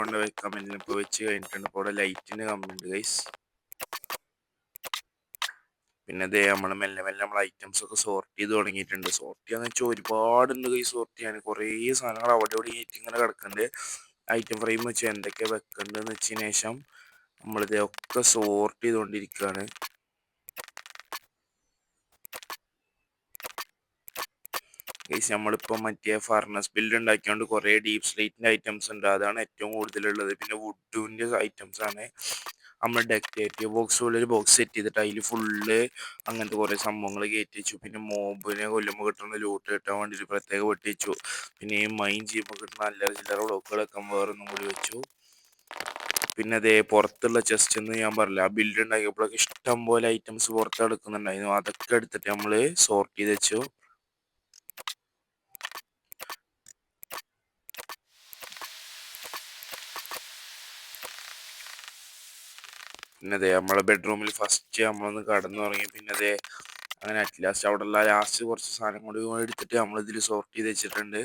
കൊണ്ട് വെക്കാൻ പറ്റില്ല. ഇപ്പോൾ വെച്ച് കഴിഞ്ഞിട്ടുണ്ട്. ഇപ്പോൾ ഇവിടെ ലൈറ്റിന് കമ്മിയുണ്ട് ഗൈസ്. പിന്നെ അതേ നമ്മൾ മെല്ലെ മെല്ലെ നമ്മൾ ഐറ്റംസ് ഒക്കെ സോർട്ട് ചെയ്ത് തുടങ്ങിയിട്ടുണ്ട്. സോർട്ട് ചെയ്യാന്ന് വെച്ചാൽ ഒരുപാടുണ്ട് ഗൈസ്. സോർട്ട് ചെയ്യാൻ കുറേ സാധനങ്ങൾ അവിടെ ഇവിടെ ആയിട്ട് ഇങ്ങനെ കിടക്കുന്നുണ്ട്. ഐറ്റം ഫ്രെയിം വെച്ച് എന്തൊക്കെ വെക്കേണ്ടതെന്ന് വെച്ചതിന് ശേഷം നമ്മളിതൊക്കെ സോർട്ട് ചെയ്തുകൊണ്ടിരിക്കുകയാണ്. ഗൈസ് നമ്മളിപ്പോൾ മറ്റേ ഫർണസ് ബിൽഡ് ഉണ്ടാക്കിയോണ്ട് കുറേ ഡീപ് സ്ലൈറ്റിൻ്റെ ഐറ്റംസ് ഉണ്ട്. അതാണ് ഏറ്റവും കൂടുതലുള്ളത്. പിന്നെ വുഡിൻ്റെ ഐറ്റംസ് ആണ്. നമ്മൾ ഡെക്കറേറ്റീവ് ബോക്സ് പോലെ ഒരു ബോക്സ് സെറ്റ് ചെയ്തിട്ട് അതിൽ ഫുള്ള് അങ്ങനത്തെ കുറേ സംഭവങ്ങൾ കയറ്റി വെച്ചു. പിന്നെ മോബിനെ കൊല്ലുമ്പോൾ കിട്ടുന്ന ലൂട്ട് കിട്ടാൻ വേണ്ടിയിട്ട് പ്രത്യേകം വെട്ടി വെച്ചു. പിന്നെ ഈ മൈൻ ചെയ്യുമ്പോൾ കിട്ടുന്ന അല്ലറ ചില്ലറ ബ്ലോക്കുകളൊക്കെ വേറൊന്നും കൂടി വെച്ചു. പിന്നെ അതേ പുറത്തുള്ള ചെസ്റ്റ് എന്ന് ഞാൻ പറഞ്ഞില്ല, ആ ബിൽഡ് ഉണ്ടാക്കിയപ്പോഴൊക്കെ ഇഷ്ടം പോലെ ഐറ്റംസ് പുറത്ത് എടുക്കുന്നുണ്ടായിരുന്നു. അതൊക്കെ എടുത്തിട്ട് നമ്മൾ സോർട്ട് ചെയ്ത് വെച്ചു. പിന്നെ അതെ നമ്മളെ ബെഡ്റൂമിൽ ഫസ്റ്റ് നമ്മളൊന്ന് കടന്നു തുടങ്ങി. പിന്നെ അതെ അങ്ങനെ അറ്റ്ലാസ്റ്റ് അവിടെ ഉള്ള ലാസ്റ്റ് കുറച്ച് സാധനം കൂടി എടുത്തിട്ട് നമ്മൾ ഇതിൽ സോർട്ട് ചെയ്ത് വെച്ചിട്ടുണ്ട്.